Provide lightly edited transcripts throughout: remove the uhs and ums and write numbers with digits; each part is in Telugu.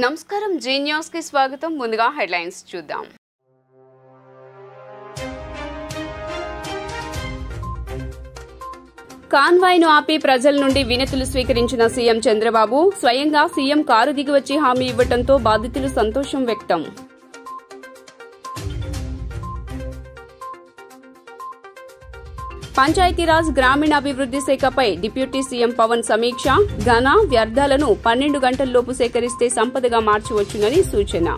నమస్కారం జీ న్యూస్ కి స్వాగతం. ముందుగా హెడ్లైన్స్ చూద్దాం. కాన్వాయ్ను ఆపి ప్రజల నుండి వినతులు స్వీకరించిన సీఎం చంద్రబాబు స్వయంగా సీఎం కారు దిగి వచ్చి హామీ ఇవ్వడంతో బాధితులు సంతోషం వ్యక్తం. పంచాయతీరాజ్ గ్రామీణాభివృద్ది శాఖపై డిప్యూటీ సీఎం పవన్ సమీక్ష. ఘన వ్యర్థాలను 12 గంటల్లోపు సేకరిస్తే సంపదగా మార్చవచ్చునని సూచన.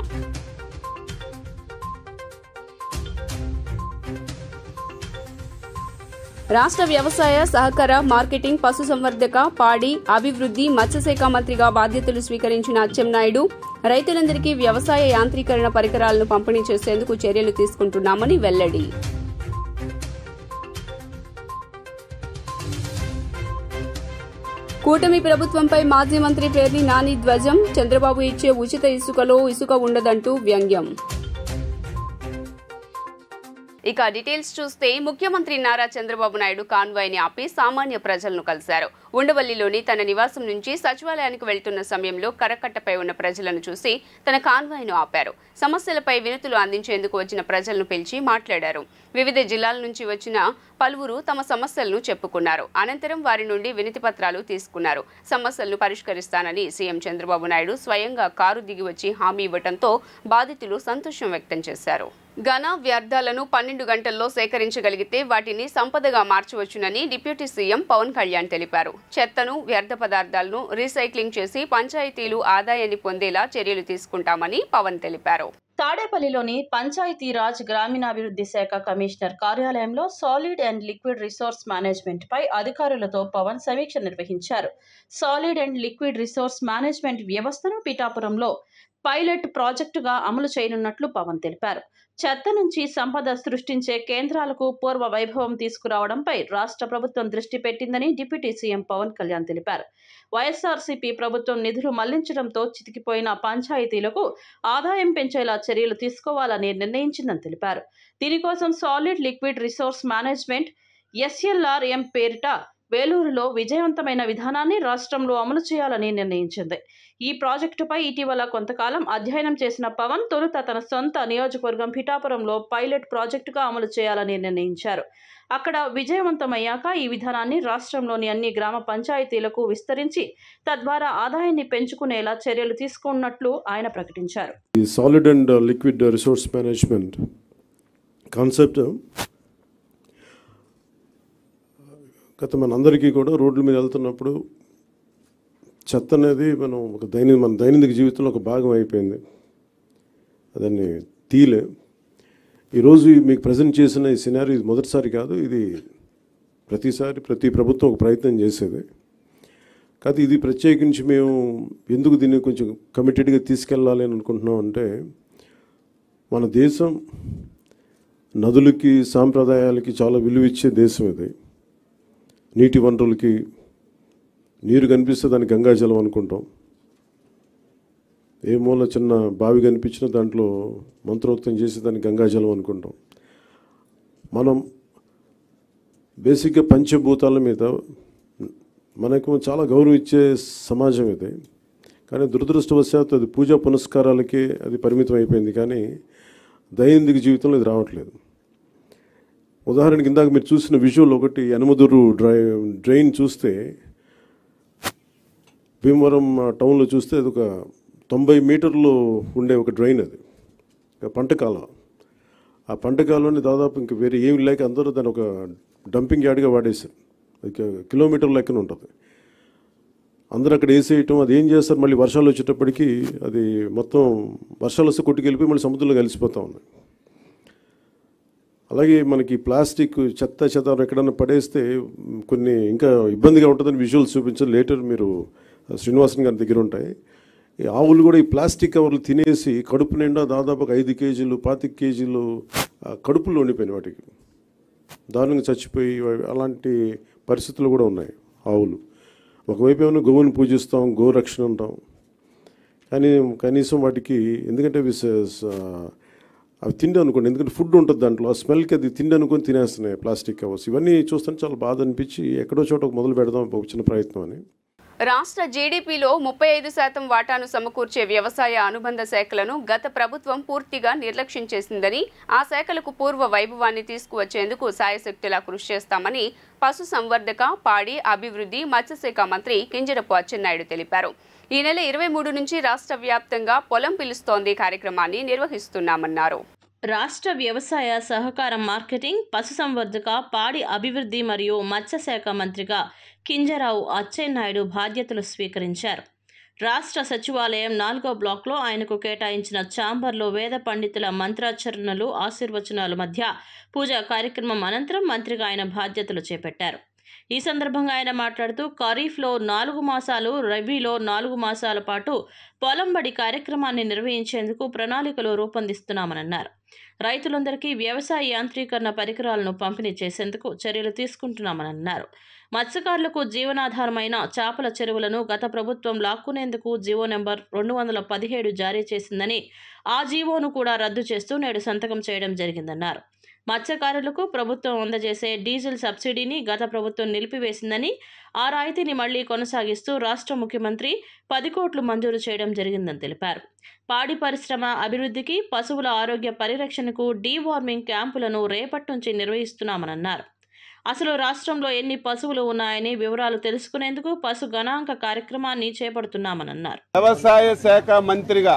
రాష్ట్ర వ్యవసాయ సహకార మార్కెటింగ్ పశుసంవర్ధక పాడి అభివృద్ది మత్స్యశాఖ మంత్రిగా బాధ్యతలు స్వీకరించిన అచ్చెన్నాయుడు రైతులందరికీ వ్యవసాయ యాంత్రీకరణ పరికరాలను పంపిణీ చేసేందుకు చర్యలు తీసుకుంటున్నామని వెల్లడి. కూటమి ప్రభుత్వంపై మాజీ మంత్రి పేర్ని నాని ధ్వజం. చంద్రబాబు ఇచ్చే ఉచిత ఇసుకలో ఇసుక ఉండదంటూ వ్యంగ్యం. ఇక డీటెయిల్స్ చూస్తే ముఖ్యమంత్రి నారా చంద్రబాబు నాయుడు కాన్వాయ్ని ఆపి సామాన్య ప్రజలను కలిశారు. ఉండవల్లిలోని తన నివాసం నుంచి సచివాలయానికి వెళ్తున్న సమయంలో కరకట్టపై ఉన్న ప్రజలను చూసి తన కాన్వాయ్ను ఆపారు. సమస్యలపై వినతులు అందించేందుకు వచ్చిన ప్రజలను పిలిచి మాట్లాడారు. వివిధ జిల్లాల నుంచి వచ్చిన పలువురు తమ సమస్యలను చెప్పుకున్నారు. అనంతరం వారి నుండి వినతి పత్రాలు తీసుకున్నారు. సమస్యలను పరిష్కరిస్తానని సీఎం చంద్రబాబు నాయుడు స్వయంగా కారు దిగి వచ్చి హామీ ఇవ్వడంతో బాధితులు సంతోషం వ్యక్తం చేశారు. ఘన వ్యర్థాలను 12 గంటల్లో సేకరించగలిగితే వాటిని సంపదగా మార్చవచ్చునని డిప్యూటీ సీఎం పవన్ కళ్యాణ్ తెలిపారు. చెత్తను వ్యర్థ పదార్థాలను రీసైక్లింగ్ చేసి పంచాయతీలు ఆదాయాన్ని పొందేలా చర్యలు తీసుకుంటామని పవన్ తెలిపారు. తాడేపల్లిలోని పంచాయతీరాజ్ గ్రామీణాభివృద్ధి శాఖ కమిషనర్ కార్యాలయంలో solid and liquid resource management పై అధికారులతో పవన్ సమీక్ష నిర్వహించారు. Solid and liquid resource management వ్యవస్థను పిఠాపురంలో పైలట్ ప్రాజెక్టుగా అమలు చేయనున్నట్లు పవన్ తెలిపారు. చెత్త నుంచి సంపద సృష్టించే కేంద్రాలకు పూర్వ వైభవం తీసుకురావడంపై రాష్ట్ర ప్రభుత్వం దృష్టి పెట్టిందని డిప్యూటీ సీఎం పవన్ కళ్యాణ్ తెలిపారు. వైఎస్ఆర్సీపీ ప్రభుత్వం నిధులు మళ్లించడంతో చితికిపోయిన పంచాయతీలకు ఆదాయం పెంచేలా చర్యలు తీసుకోవాలని నిర్ణయించిందని తెలిపారు. దీనికోసం solid liquid resource management SLRM పేరిట వేలూరులో విజయవంతమైన విధానాన్ని రాష్ట్రంలో అమలు చేయాలని నిర్ణయించింది. ఈ ప్రాజెక్టుపై ఇటీవల కొంతకాలం అధ్యయనం చేసిన పవన్ తొలుత తన సొంత నియోజకవర్గం పిఠాపురంలో పైలట్ ప్రాజెక్టుగా అమలు చేయాలని నిర్ణయించారు. అక్కడ విజయవంతమయ్యాక ఈ విధానాన్ని రాష్ట్రంలోని అన్ని గ్రామ పంచాయతీలకు విస్తరించి తద్వారా ఆదాయాన్ని పెంచుకునేలా చర్యలు తీసుకున్నట్లు ఆయన ప్రకటించారు. Solid and liquid resource management concept గత మనందరికీ కూడా రోడ్ల మీద వెళ్తున్నప్పుడు చెత్త అనేది మన దైనందిక జీవితంలో ఒక భాగం అయిపోయింది. దాన్ని తీలే. ఈరోజు మీకు ప్రజెంట్ చేసిన ఈ సినారీ ఇది మొదటిసారి కాదు. ఇది ప్రతి ప్రభుత్వం ఒక ప్రయత్నం చేసేది కాదు. ఇది ప్రత్యేకించి మేము ఎందుకు దీన్ని కొంచెం కమిటెడ్గా తీసుకెళ్ళాలి అని అనుకుంటున్నాం అంటే, మన దేశం నదులకి సాంప్రదాయాలకి చాలా విలువ ఇచ్చే దేశం ఇది. నీటి వనరులకి నీరు కనిపిస్తే దాన్ని గంగాజలం అనుకుంటాం. ఏ మూల చిన్న బావి కనిపించినా దాంట్లో మంత్రోక్తం చేసి దాన్ని గంగాజలం అనుకుంటాం. మనం బేసిక్గా పంచభూతాల మీద మనకు చాలా గౌరవం ఇచ్చే సమాజం ఇది. కానీ దురదృష్టవశాత్తు అది పూజా పునస్కారాలకే అది పరిమితం అయిపోయింది. కానీ దైనందిక జీవితంలో ఇది రావట్లేదు. ఉదాహరణకి ఇందాక మీరు చూసిన విజువల్ ఒకటి యనమదురు డ్రైన్ చూస్తే, భీమవరం టౌన్లో చూస్తే అది ఒక 90 మీటర్లు ఉండే ఒక డ్రైన్. అది పంటకాలం. ఆ పంటకాలంలో దాదాపు ఇంక వేరే ఏమి లేక అందరూ దాన్ని ఒక డంపింగ్ యార్డ్గా వాడేశారు. అది కిలోమీటర్ లెక్కన ఉంటుంది. అందరూ అక్కడ వేసేయటం. అది ఏం చేస్తారు, మళ్ళీ వర్షాలు వచ్చేటప్పటికి అది మొత్తం వర్షాలు వస్తే కొట్టుకెళ్ళిపోయి మళ్ళీ సముద్రంలో కలిసిపోతూ ఉన్నాయి. అలాగే మనకి ప్లాస్టిక్ చెత్త ఎక్కడన్నా పడేస్తే కొన్ని ఇంకా ఇబ్బందిగా ఉంటుందని విజువల్స్ చూపించారు. లేటర్ మీరు శ్రీనివాసన్ గారి దగ్గర ఉంటాయి. ఈ ఆవులు కూడా ఈ ప్లాస్టిక్ కవర్లు తినేసి కడుపు నిండా దాదాపు 5 కేజీలు 25 కేజీలు కడుపులో ఉండిపోయినాయి. వాటికి దారుణంగా చచ్చిపోయి అలాంటి పరిస్థితులు కూడా ఉన్నాయి ఆవులు. ఒకవైపు ఏమైనా గోవుని పూజిస్తాం, గోరక్షణ అంటాం. కానీ కనీసం వాటికి ఎందుకంటే అవి తిండి అనుకోండి, ఎందుకంటే ఫుడ్ ఉంటుంది దాంట్లో, ఆ స్మెల్కి అది తిండి అనుకొని తినేస్తున్నాయి ప్లాస్టిక్ కవర్స్. ఇవన్నీ చూస్తుంటే చాలా బాధ అనిపించి ఎక్కడో చోట మొదలు పెడదాం ఒక చిన్న ప్రయత్నం అని. రాష్ట్ర జీడీపీలో 35% వాటాను సమకూర్చే వ్యవసాయ అనుబంధ శాఖలను గత ప్రభుత్వం పూర్తిగా నిర్లక్ష్యం చేసిందని, ఆ శాఖలకు పూర్వ వైభవాన్ని తీసుకువచ్చేందుకు సాయశక్తులా కృషి చేస్తామని పశుసంవర్ధక, పాడి అభివృద్ధి, మత్స్యశాఖ మంత్రి కింజరపు అచ్చెన్నాయుడు తెలిపారు. ఈ నెల 23 నుంచి రాష్ట్ర వ్యాప్తంగా పొలం పిలుస్తోంది కార్యక్రమాన్ని నిర్వహిస్తున్నామన్నారు. రాష్ట్ర వ్యవసాయ సహకార మార్కెటింగ్, పశుసంవర్ధక, పాడి అభివృద్ధి మరియు మత్స్యశాఖ మంత్రిగా కింజరాపు అచ్చెన్నాయుడు బాధ్యతలు స్వీకరించారు. రాష్ట్ర సచివాలయం 4వ బ్లాక్లో ఆయనకు కేటాయించిన ఛాంబర్లో వేద పండితుల మంత్రాచరణలు, ఆశీర్వచనాల మధ్య పూజా కార్యక్రమం అనంతరం మంత్రిగా ఆయన బాధ్యతలు చేపట్టారు. ఈ సందర్భంగా ఆయన మాట్లాడుతూ ఖరీఫ్లో 4 మాసాలు, రబీలో 4 మాసాల పాటు పొలంబడి కార్యక్రమాన్ని నిర్వహించేందుకు ప్రణాళికలు రూపొందిస్తున్నామన్నారు. రైతులందరికీ వ్యవసాయ యాంత్రీకరణ పరికరాలను పంపిణీ చేసేందుకు చర్యలు తీసుకుంటున్నామన్నారు. మత్స్యకారులకు జీవనాధారమైన చేపల చెరువులను గత ప్రభుత్వం లాక్కునేందుకు జీవో నెంబర్ 217 జారీ చేసిందని, ఆ జీవోను కూడా రద్దు చేస్తూ నేడు సంతకం చేయడం జరిగిందన్నారు. మత్స్యకారులకు ప్రభుత్వం అందజేసే డీజిల్ సబ్సిడీని గత ప్రభుత్వం నిలిపివేసిందని, ఆ రాయితీని మళ్లీ కొనసాగిస్తూ రాష్ట్ర ముఖ్యమంత్రి 10 కోట్లు మంజూరు చేయడం జరిగిందని తెలిపారు. పాడి పరిశ్రమ అభివృద్ధికి, పశువుల ఆరోగ్య పరిరక్షణకు డీవార్మింగ్ క్యాంపులను రేపటి నుంచి నిర్వహిస్తున్నామన్నారు. అసలు రాష్ట్రంలో ఎన్ని పశువులు ఉన్నాయని వివరాలు తెలుసుకునేందుకు పశు గణాంక కార్యక్రమాన్ని చేపడుతున్నామన్నారు. వ్యవసాయ శాఖ మంత్రిగా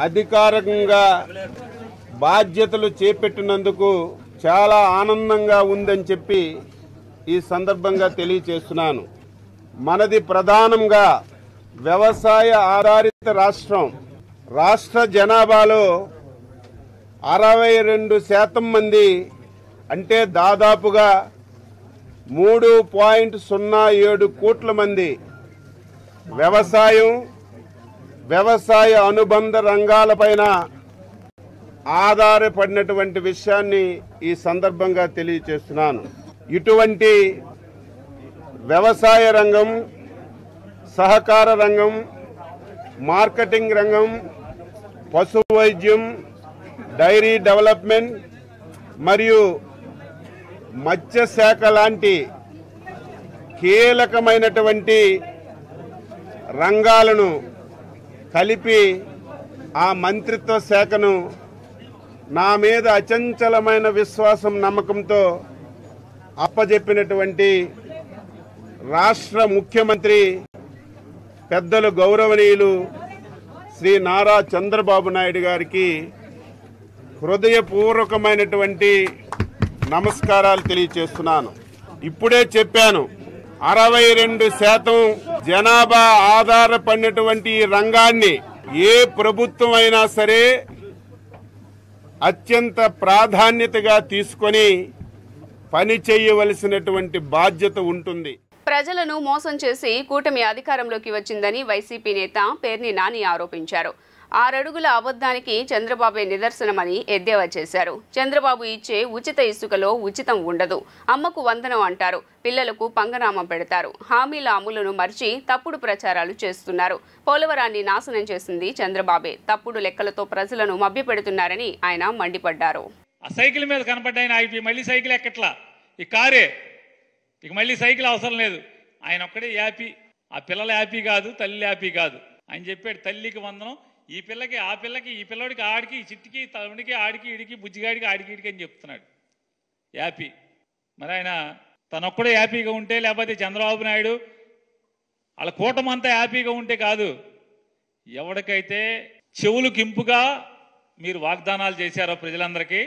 అధికారికంగా బాధ్యతలు చేపట్టినందుకు చాలా ఆనందంగా ఉందని చెప్పి ఈ సందర్భంగా తెలియజేస్తున్నాను. మనది ప్రధానంగా వ్యవసాయ ఆధారిత రాష్ట్రం. రాష్ట్ర జనాభాలో 62% మంది, అంటే దాదాపుగా 3.07 కోట్ల మంది వ్యవసాయం, వ్యవసాయ అనుబంధ రంగాలపైన ఆధారపడినటువంటి విషయాన్ని ఈ సందర్భంగా తెలియజేస్తున్నాను. ఇటువంటి వ్యవసాయ రంగం, సహకార రంగం, మార్కెటింగ్ రంగం, పశు వైద్యం, డైరీ డెవలప్మెంట్ మరియు మత్స్యశాఖ లాంటి కీలకమైనటువంటి రంగాలను కలిపి ఆ మంత్రిత్వ శాఖను నా మీద అచంచలమైన విశ్వాసం, నమ్మకంతో అప్పజెప్పినటువంటి రాష్ట్ర ముఖ్యమంత్రి పెద్దలు గౌరవనీయులు శ్రీ నారా చంద్రబాబు నాయుడు గారికి హృదయపూర్వకమైనటువంటి నమస్కారాలు తెలియజేస్తున్నాను. ఇప్పుడే చెప్పాను, 62% జనాభా ఆధారపడినటువంటి ఈ రంగాన్ని ఏ ప్రభుత్వం అయినా సరే అత్యంత ప్రాధాన్యతగా తీసుకొని పని చేయవలసినటువంటి బాధ్యత ఉంటుంది. ప్రజలను మోసం చేసి కూటమి అధికారంలోకి వచ్చిందని వైసీపీ నేత పేర్ని నాని ఆరోపించారు. 6 అడుగుల అబద్ధానికి చంద్రబాబే నిదర్శనమని ఎద్దేవా చేశారు. చంద్రబాబు ఇచ్చే ఉచిత ఇసుకలో ఉచితం ఉండదు, అమ్మకు వందనం అంటారు, పిల్లలకు పంగనామం పెడతారు, హామీల అమలును మర్చి తప్పుడు ప్రచారాలు చేస్తున్నారు. పోలవరాన్ని నాశనం చేసింది చంద్రబాబే. తప్పుడు లెక్కలతో ప్రజలను మభ్యపెడుతున్నారని ఆయన మండిపడ్డారు. ఆ సైకిల్ మీద కనపడ్డాయన ఆగిపోయి మళ్ళీ సైకిల్ ఎక్కట్లా, ఈ కారే ఇక మళ్ళీ సైకిల్ అవసరం లేదు, ఆయన ఒక్కడే హ్యాపీ. ఆ పిల్లల హ్యాపీ కాదు, తల్లి హ్యాపీ కాదు. ఆయన చెప్పాడు తల్లికి వందనం, ఈ పిల్లకి ఆ పిల్లకి, ఈ పిల్లడికి ఆడికి, ఈ చిట్టికి తమ్ముడికి, ఆడికి ఇడికి, బుజ్జిగాడికి ఆడికి ఇడికి అని చెప్తున్నాడు హ్యాపీ. మరి ఆయన తనొక్కడే హ్యాపీగా ఉంటే, లేకపోతే చంద్రబాబు నాయుడు వాళ్ళ కూటమంతా హ్యాపీగా ఉంటే కాదు. ఎవరికైతే చెవులకు ఇంపుగా మీరు వాగ్దానాలు చేశారో ప్రజలందరికీ,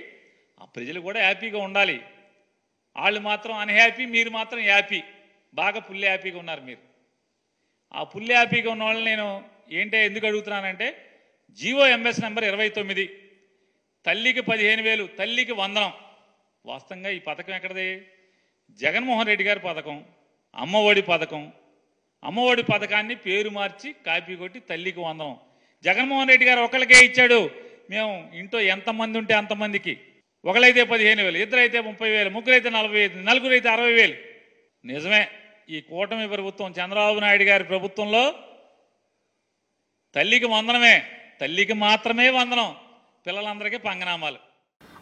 ఆ ప్రజలు కూడా హ్యాపీగా ఉండాలి. వాళ్ళు మాత్రం అన్హ్యాపీ, మీరు మాత్రం హ్యాపీ, బాగా ఫుల్ హ్యాపీగా ఉన్నారు మీరు. ఆ ఫుల్ హ్యాపీగా ఉన్న వాళ్ళని నేను ఏంటంటే ఎందుకు అడుగుతున్నానంటే, జీవో ఎంఎస్ నెంబర్ 29, తల్లికి 15,000, తల్లికి వందనం. వాస్తవంగా ఈ పథకం ఎక్కడది? జగన్మోహన్ రెడ్డి గారి పథకం, అమ్మఒడి పథకం. అమ్మఒడి పథకాన్ని పేరు మార్చి కాపీ కొట్టి తల్లికి వందనం. జగన్మోహన్ రెడ్డి గారు ఒకళ్ళకే ఇచ్చాడు. మేము ఇంట్లో ఎంతమంది ఉంటే అంతమందికి, ఒకళ్ళైతే 15,000, ఇద్దరైతే 30,000, ముగ్గురైతే 40,000, నలుగురైతే 60,000. నిజమే, ఈ కూటమి ప్రభుత్వం చంద్రబాబు నాయుడు గారి ప్రభుత్వంలో తల్లికి వందనమే, తల్లికి మాత్రమే వందనం, పిల్లలందరికీ పంగనామాలు.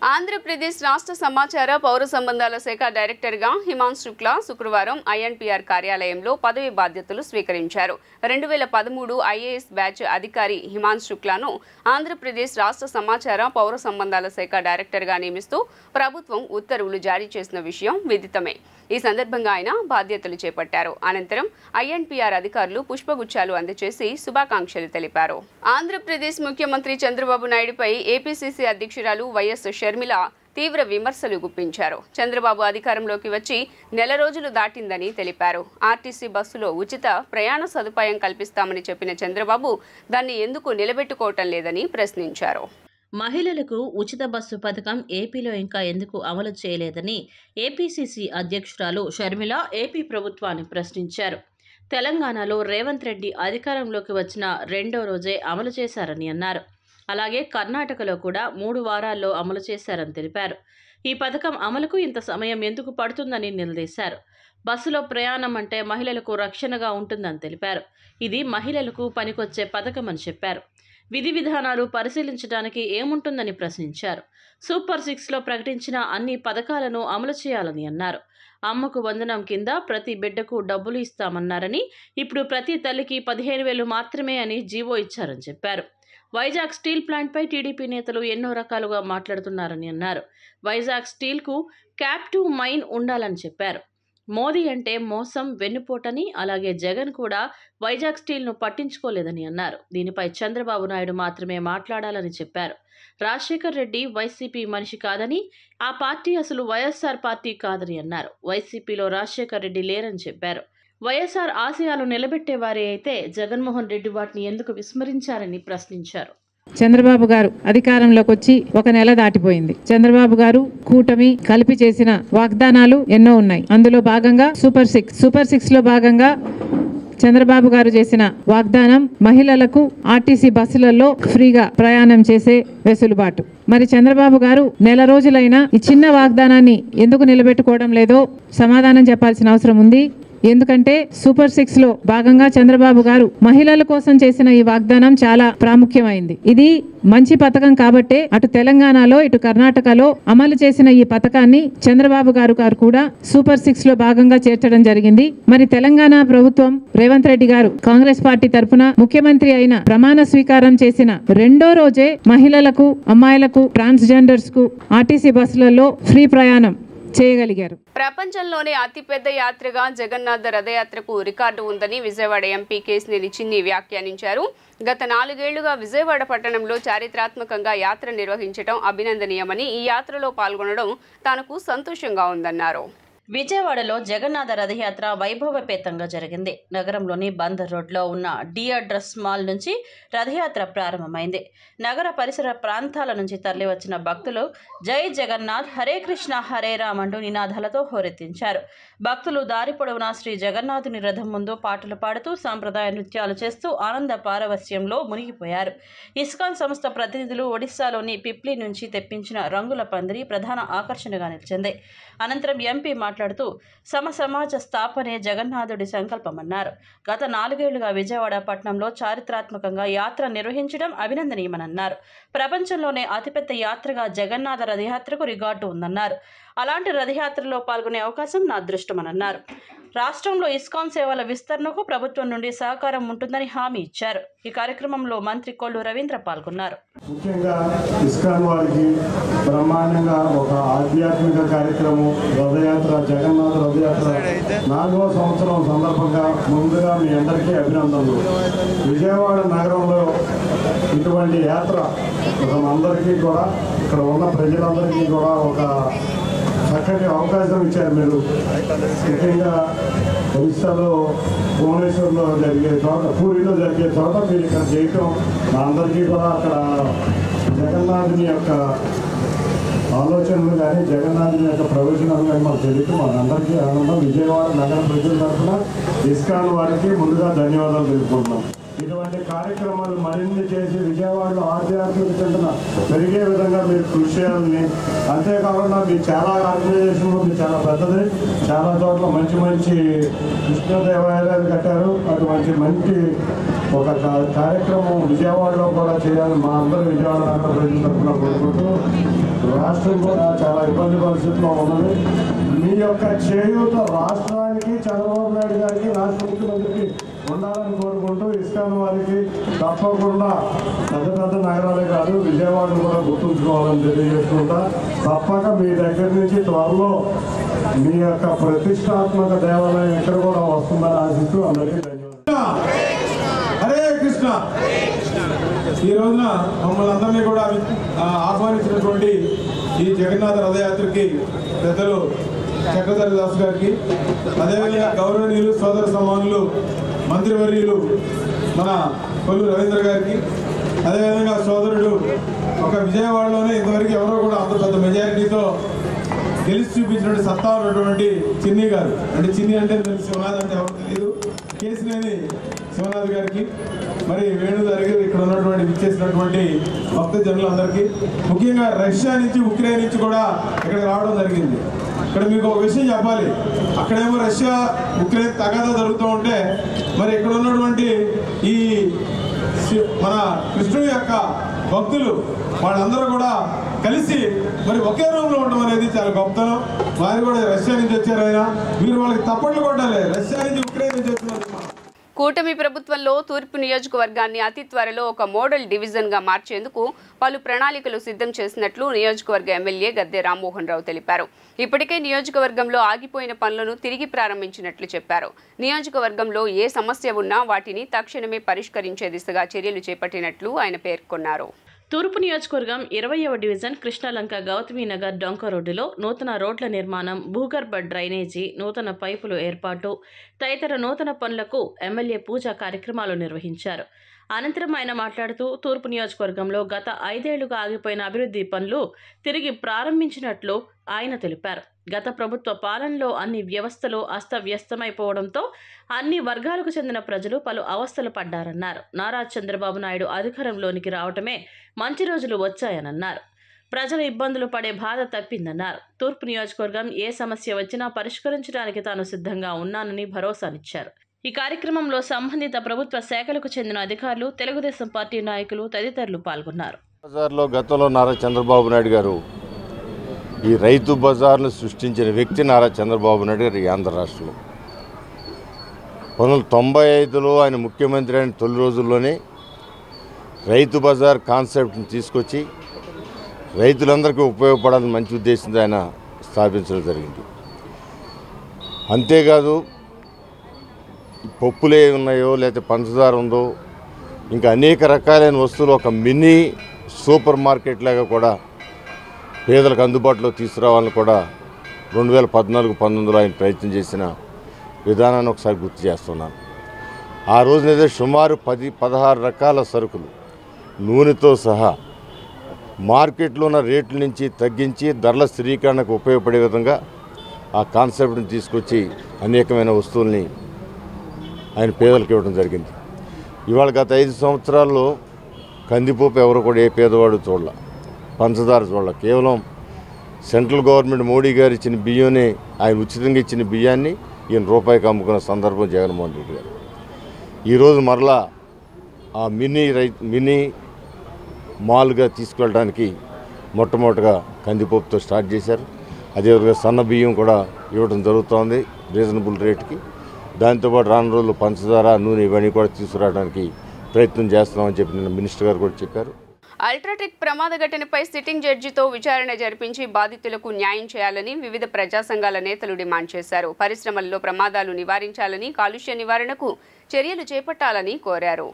ఆంధ్రప్రదేశ్ రాష్ట్ర సమాచార పౌర సంబంధాల శాఖ డైరెక్టర్గా హిమాంశు శుక్లా శుక్రవారం ఐఎన్పిఆర్ కార్యాలయంలో పదవి బాధ్యతలు స్వీకరించారు. 2013 ఐఏఎస్ బ్యాచ్ అధికారి హిమాంశు శుక్లాను ఆంధ్రప్రదేశ్ రాష్ట్ర సమాచార పౌర సంబంధాల శాఖ డైరెక్టర్గా నియమిస్తూ ప్రభుత్వం ఉత్తర్వులు జారీ చేసిన విషయం విదితమే. ఈ సందర్భంగా ఆయన బాధ్యతలు చేపట్టారు. అనంతరం ఐఎన్పిఆర్ అధికారులు పుష్పగుచ్చాలు అందజేసి శుభాకాంక్షలు తెలిపారు. ఆంధ్రప్రదేశ్ ముఖ్యమంత్రి చంద్రబాబు నాయుడుపై ఏపీసీసీ అధ్యక్షురాలు వైఎస్ షర్మిల తీవ్ర విమర్శలు గుప్పించారు. చంద్రబాబు అధికారంలోకి వచ్చి నెల రోజులు దాటిందని తెలిపారు. ఆర్టీసీ బస్సులో ఉచిత ప్రయాణ సదుపాయం కల్పిస్తామని చెప్పిన చంద్రబాబు దాన్ని ఎందుకు నిలబెట్టుకోవటం లేదని ప్రశ్నించారు. మహిళలకు ఉచిత బస్సు పథకం ఏపీలో ఇంకా ఎందుకు అమలు చేయలేదని ఏపీసీసీ అధ్యక్షురాలు షర్మిల ఏపీ ప్రభుత్వాన్ని ప్రశ్నించారు. తెలంగాణలో రేవంత్ రెడ్డి అధికారంలోకి వచ్చిన రెండో రోజే అమలు చేశారని అన్నారు. అలాగే కర్ణాటకలో కూడా 3 వారాల్లో అమలు చేశారని తెలిపారు. ఈ పథకం అమలుకు ఇంత సమయం ఎందుకు పడుతుందని నిలదీశారు. బస్సులో ప్రయాణం అంటే మహిళలకు రక్షణగా ఉంటుందని తెలిపారు. ఇది మహిళలకు పనికొచ్చే పథకం అని చెప్పారు. విధి విధానాలు పరిశీలించడానికి ఏముంటుందని ప్రశ్నించారు. సూపర్ 6లో ప్రకటించిన అన్ని పథకాలను అమలు చేయాలని అన్నారు. అమ్మకు వందనం కింద ప్రతి బిడ్డకు డబ్బులు ఇస్తామన్నారని, ఇప్పుడు ప్రతి తల్లికి 15,000 మాత్రమే అని జీవో ఇచ్చారని చెప్పారు. వైజాగ్ స్టీల్ ప్లాంట్పై టీడీపీ నేతలు ఎన్నో రకాలుగా మాట్లాడుతున్నారని అన్నారు. వైజాగ్ స్టీల్కు క్యాప్టివ్ మైన్ ఉండాలని చెప్పారు. మోదీ అంటే మోసం, వెన్నుపోటని, అలాగే జగన్ కూడా వైజాగ్ స్టీల్ను పట్టించుకోలేదని అన్నారు. దీనిపై చంద్రబాబు నాయుడు మాత్రమే మాట్లాడాలని చెప్పారు. రాజశేఖర్ రెడ్డి వైసీపీ మనిషి కాదని, ఆ పార్టీ అసలు వైఎస్ఆర్ పార్టీ కాదని అన్నారు. వైసీపీలో రాజశేఖర్ రెడ్డి లేరని చెప్పారు. వైఎస్ఆర్ ఆశయాలు నిలబెట్టేవారే అయితే జగన్మోహన్ రెడ్డి వాటిని ఎందుకు విస్మరించారని ప్రశ్నించారు. చంద్రబాబు గారు అధికారంలోకి వచ్చి 1 నెల దాటిపోయింది. చంద్రబాబు గారు కూటమి కలిపి చేసిన వాగ్దానాలు ఎన్నో ఉన్నాయి. అందులో భాగంగా సూపర్ 6లో భాగంగా చంద్రబాబు గారు చేసిన వాగ్దానం మహిళలకు ఆర్టీసీ బస్సులలో ఫ్రీగా ప్రయాణం చేసే వెసులుబాటు. మరి చంద్రబాబు గారు నెల రోజులైనా ఈ చిన్న వాగ్దానాన్ని ఎందుకు నిలబెట్టుకోవడం లేదో సమాధానం చెప్పాల్సిన అవసరం ఉంది. ఎందుకంటే సూపర్ 6లో భాగంగా చంద్రబాబు గారు మహిళల కోసం చేసిన ఈ వాగ్దానం చాలా ప్రాముఖ్యమైంది. ఇది మంచి పథకం కాబట్టే అటు తెలంగాణలో ఇటు కర్ణాటకలో అమలు చేసిన ఈ పథకాన్ని చంద్రబాబు గారు కూడా సూపర్ 6లో భాగంగా చేర్చడం జరిగింది. మరి తెలంగాణ ప్రభుత్వం రేవంత్ రెడ్డి గారు కాంగ్రెస్ పార్టీ తరఫున ముఖ్యమంత్రి అయిన ప్రమాణ స్వీకారం చేసిన రెండో రోజే మహిళలకు, అమ్మాయిలకు, ట్రాన్స్జెండర్స్ కు ఆర్టీసీ బస్సులలో ఫ్రీ ప్రయాణం చేయగలిగారు. ప్రపంచంలోనే అతిపెద్ద యాత్రగా జగన్నాథ రథయాత్రకు రికార్డు ఉందని విజయవాడ ఎంపీ కేశినేని చిన్ని వ్యాఖ్యానించారు. గత 4 ఏళ్లుగా విజయవాడ పట్టణంలో చారిత్రాత్మకంగా యాత్ర నిర్వహించడం అభినందనీయమని, ఈ యాత్రలో పాల్గొనడం తనకు సంతోషంగా ఉందన్నారు. విజయవాడలో జగన్నాథ రథయాత్ర వైభవపేతంగా జరిగింది. నగరంలోని బందర్ రోడ్లో ఉన్న డి అడ్రస్ మాల్ నుంచి రథయాత్ర ప్రారంభమైంది. నగర పరిసర ప్రాంతాల నుంచి తరలివచ్చిన భక్తులు జై జగన్నాథ్, హరే కృష్ణ, హరే రామ్ అంటూ నినాదాలతో హోరెత్తించారు. భక్తులు దారి పొడవునా శ్రీ జగన్నాథుని రథం ముందు పాటలు పాడుతూ సాంప్రదాయ నృత్యాలు చేస్తూ ఆనంద పారవస్యంలో మునిగిపోయారు. ఇస్కాన్ సంస్థ ప్రతినిధులు ఒడిశాలోని పిప్లి నుంచి తెప్పించిన రంగుల పందిరి ప్రధాన ఆకర్షణగా నిలిచింది. అనంతరం ఎంపీ మాట్లాడుతూ సమాజ స్థాపనే జగన్నాథుడి సంకల్పమన్నారు. గత 4 ఏళ్లుగా విజయవాడ పట్టణంలో చారిత్రాత్మకంగా యాత్ర నిర్వహించడం అభినందనీయమన్నారు. ప్రపంచంలోనే అతిపెద్ద యాత్రగా జగన్నాథ రథయాత్రకు రికార్డు ఉందన్నారు. అలాంటి రథయాత్రలో పాల్గొనే అవకాశం నా అదృష్టమన్నారు. రాష్ట్రంలో ఇస్కాన్ సేవల విస్తరణకు ప్రభుత్వం నుండి సహకారం ఉంటుందని హామీ ఇచ్చారు. ఈ కార్యక్రమంలో మంత్రి కొల్లు రవీంద్ర పాల్గొన్నారు. ముఖ్యంగా ఇస్కాన్ వారికి బ్రహ్మాండంగా ఒక ఆధ్యాత్మిక కార్యక్రమం రథయాత్ర, జగన్నాథ రథయాత్ర 4వ సంవత్సరం సందర్భంగా ముందుగా మీ అందరికీ అభినందనలు. విజయవాడ నగరంలో ఇటువంటి యాత్ర అందరికీ కూడా, ఇక్కడ ఉన్న ప్రజలందరికీ కూడా ఒక చక్కటి అవకాశం ఇచ్చారు మీరు. ముఖ్యంగా ఒరిస్సాలో భువనేశ్వర్లో జరిగే చోట, పూరిలో జరిగే చోట మీరు ఇక్కడ చేయటం మా అందరికీ కూడా అక్కడ జగన్నాథుని యొక్క ఆలోచనలు కానీ జగన్నాథుని యొక్క ప్రయోజనాలు కానీ మాకు తెలియటం మనందరికీ ఆనందం. విజయవాడ నగర ప్రజల తరఫున ఇస్కాన్ వారికి ముందుగా ధన్యవాదాలు తెలుపుకుంటున్నాం. ఇటువంటి కార్యక్రమాలు మరిన్ని చేసి విజయవాడలో ఆధ్యాత్మిక చింతన పెరిగే విధంగా మీరు కృషి చేయాలని, అంతేకాకుండా మీ చాలా ఆర్గనైజేషన్ ఉంది, చాలా పెద్దది, చాలా చోట్ల మంచి మంచి కృష్ణ దేవాలయాలు కట్టారు. అటువంటి మంచి ఒక కార్యక్రమం విజయవాడలో కూడా చేయాలని మా అందరూ విజయవాడ నగర ప్రజల తరఫున కోరుకుంటూ, రాష్ట్రం కూడా చాలా ఇబ్బంది పరిస్థితుల్లో ఉన్నది. మీ యొక్క చేయూత రాష్ట్రానికి, చంద్రబాబు నాయుడు గారికి, రాష్ట్ర ముఖ్యమంత్రికి ఉండాలని కోరుకుంటూ, ఇస్కాన్ వారికి తప్పకుండా పెద్ద పెద్ద నగరాలే కాదు విజయవాడను కూడా గుర్తుంచుకోవాలని తెలియజేసుకుంటా, తప్పక మీ దగ్గర నుంచి త్వరలో మీ యొక్క ప్రతిష్టాత్మక దేవాలయం ఎక్కడ కూడా వస్తుందని ఆశిస్తూ అందరికీ ధన్యవాదాలు. హరే కృష్ణ. ఈ రోజున మమ్మల్ని అందరినీ కూడా ఆహ్వానించినటువంటి ఈ జగన్నాథ రథయాత్రకి పెద్దలు చక్రధర్ దాస్ గారికి, అదేవిధంగా గౌరవనీయులు సోదర సమానులు మంత్రివర్యులు మన కొల్లు రవీంద్ర గారికి, అదేవిధంగా సోదరుడు ఒక విజయవాడలోనే ఇంతవరకు ఎవరో కూడా అంత పెద్ద మెజారిటీతో గెలిచి చూపించినటువంటి సత్తా ఉన్నటువంటి చిన్ని గారు, అంటే చిన్ని అంటే శివనాథ్ అంటే ఎవరు తెలియదు, కేసినేని శివనాథ్ గారికి, మరి వేణుగారికి, ఇక్కడ ఉన్నటువంటి విచ్చేసినటువంటి భక్త జనులందరికీ, ముఖ్యంగా రష్యా నుంచి ఉక్రెయిన్ నుంచి కూడా ఇక్కడికి రావడం జరిగింది. ఇక్కడ మీకు ఒక విషయం చెప్పాలి, అక్కడేమో రష్యా ఉక్రెయిన్ తగాదా జరుగుతూ ఉంటే, మరి ఇక్కడ ఉన్నటువంటి ఈ మన కృష్ణుడి యొక్క భక్తులు వాళ్ళందరూ కూడా కలిసి మరి ఒకే రూమ్లో ఉండడం అనేది చాలా గొప్పతనం. వారు కూడా రష్యా నుంచి వచ్చారు, ఆయన మీరు వాళ్ళకి తప్పట్లు కొట్టాలి, రష్యా నుంచి ఉక్రెయిన్ నుంచి వస్తున్నారు. కూటమి ప్రభుత్వంలో తూర్పు నియోజకవర్గాన్ని అతి త్వరలో ఒక మోడల్ డివిజన్గా మార్చేందుకు పలు ప్రణాళికలు సిద్ధం చేసినట్లు నియోజకవర్గ ఎమ్మెల్యే గద్దె రామ్మోహన్ రావు తెలిపారు. ఇప్పటికే నియోజకవర్గంలో ఆగిపోయిన పనులను తిరిగి ప్రారంభించినట్లు చెప్పారు. నియోజకవర్గంలో ఏ సమస్య ఉన్నా వాటిని తక్షణమే పరిష్కరించే దిశగా చర్యలు చేపట్టినట్లు ఆయన పేర్కొన్నారు. తూర్పు నియోజకవర్గం 20వ డివిజన్ కృష్ణలంక గౌతమీనగర్ డొంక రోడ్డులో నూతన రోడ్ల నిర్మాణం, భూగర్భ డ్రైనేజీ, నూతన పైపులు ఏర్పాటు తదితర నూతన పనులకు ఎమ్మెల్యే పూజా కార్యక్రమాలు నిర్వహించారు. అనంతరం ఆయన మాట్లాడుతూ తూర్పు నియోజకవర్గంలో గత 5 ఏళ్లుగా ఆగిపోయిన అభివృద్ధి పనులు తిరిగి ప్రారంభించినట్లు ఆయన తెలిపారు. గత ప్రభుత్వ పాలనలో అన్ని వ్యవస్థలు అస్తవ్యస్తమైపోవడంతో అన్ని వర్గాలకు చెందిన ప్రజలు పలు అవస్థలు పడ్డారన్నారు. నారా చంద్రబాబు నాయుడు అధికారంలోనికి రావటమే మంచి రోజులు వచ్చాయనన్నారు. ప్రజలు ఇబ్బందులు పడే బాధ తప్పిందన్నారు. తూర్పు నియోజకవర్గం ఏ సమస్య వచ్చినా పరిష్కరించడానికి తాను సిద్ధంగా ఉన్నానని భరోసానిచ్చారు. ఈ కార్యక్రమంలో సంబంధిత ప్రభుత్వ శాఖలకు చెందిన అధికారులు, తెలుగుదేశం పార్టీ నాయకులు తదితరులు పాల్గొన్నారు. బజార్లో గతంలో నారా చంద్రబాబు నాయుడు గారు ఈ రైతు బజార్ను సృష్టించిన వ్యక్తి నారా చంద్రబాబు నాయుడు గారు ఈ ఆంధ్ర రాష్ట్రంలో 1995లో ఆయన ముఖ్యమంత్రి అయిన తొలి రోజుల్లోనే రైతు బజార్ కాన్సెప్ట్ని తీసుకొచ్చి రైతులందరికీ ఉపయోగపడాలని మంచి ఉద్దేశంతో ఆయన స్థాపించడం జరిగింది. అంతేకాదు పప్పులే ఉన్నాయో లేకపోతే పంచదార ఉందో ఇంకా అనేక రకాలైన వస్తువులు ఒక మినీ సూపర్ మార్కెట్ లాగా కూడా పేదలకు అందుబాటులో తీసుకురావాలని కూడా 2014-19లో ఆయన ప్రయత్నం చేసిన విధానాన్ని ఒకసారి గుర్తు చేస్తున్నాను. ఆ రోజునైతే సుమారు 10-16 రకాల సరుకులు నూనెతో సహా మార్కెట్లో ఉన్న రేట్ల నుంచి తగ్గించి ధరల స్థిరీకరణకు ఉపయోగపడే విధంగా ఆ కాన్సెప్ట్ని తీసుకొచ్చి అనేకమైన వస్తువుల్ని ఆయన పేదలకు ఇవ్వడం జరిగింది. ఇవాళ గత 5 సంవత్సరాల్లో కందిపప్పు ఎవరు కూడా ఏ పేదవాడు చూడాల, పంచదార చూడాల. కేవలం సెంట్రల్ గవర్నమెంట్ మోడీ గారు ఇచ్చిన బియ్యాన్ని, ఆయన ఉచితంగా ఇచ్చిన బియ్యాన్ని ఈయన రూపాయికి అమ్ముకున్న సందర్భం జగన్మోహన్ రెడ్డి గారు. ఈరోజు మరలా ఆ మినీ మాల్గా తీసుకెళ్ళడానికి మొట్టమొదటిగా కందిపప్పుతో స్టార్ట్ చేశారు. అదేవిధంగా సన్న బియ్యం కూడా ఇవ్వడం జరుగుతోంది రీజనబుల్ రేటుకి. దాంతోపాటు రాను రోజులు పంచదార, నూనె ఇవన్నీ కూడా తీసుకురావడానికి ప్రయత్నం చేస్తున్నామని చెప్పి నిన్న మినిస్టర్ గారు కూడా చెప్పారు. అల్ట్రాటెక్ ప్రమాద ఘటనపై సిట్టింగ్ జడ్జితో విచారణ జరిపించి బాధితులకు న్యాయం చేయాలని వివిధ ప్రజా సంఘాల నేతలు డిమాండ్ చేశారు. పరిశ్రమల్లో ప్రమాదాలు నివారించాలని, కాలుష్య నివారణకు చర్యలు చేపట్టాలని కోరారు.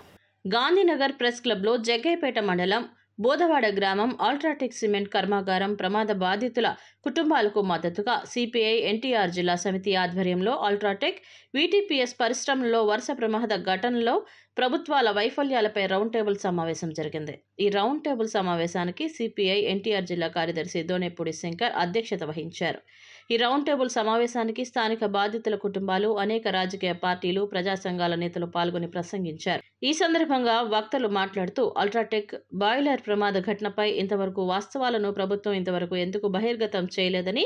గాంధీనగర్ ప్రెస్ క్లబ్లో జగ్గైపేట మండలం బోధవాడ గ్రామం అల్ట్రాటెక్ సిమెంట్ కర్మాగారం ప్రమాద బాధితుల కుటుంబాలకు మద్దతుగా సిపిఐ ఎన్టీఆర్ జిల్లా సమితి ఆధ్వర్యంలో అల్ట్రాటెక్, వీటీపీఎస్ పరిశ్రమల్లో వరుస ప్రమాద ఘటనలో ప్రభుత్వాల వైఫల్యాలపై రౌండ్ టేబుల్ సమావేశం జరిగింది. ఈ రౌండ్ టేబుల్ సమావేశానికి సిపిఐ ఎన్టీఆర్ జిల్లా కార్యదర్శి దోనేపూడి శంకర్ అధ్యక్షత వహించారు. ఈ రౌండ్ టేబుల్ సమావేశానికి స్థానిక బాధితుల కుటుంబాలు, అనేక రాజకీయ పార్టీలు, ప్రజా సంఘాల నేతలు పాల్గొని ప్రసంగించారు. ఈ సందర్భంగా వక్తలు మాట్లాడుతూ అల్ట్రాటెక్ బాయిలర్ ప్రమాద ఘటనపై ఇంతవరకు వాస్తవాలను ప్రభుత్వం ఇంతవరకు ఎందుకు బహిర్గతం చేయలేదని,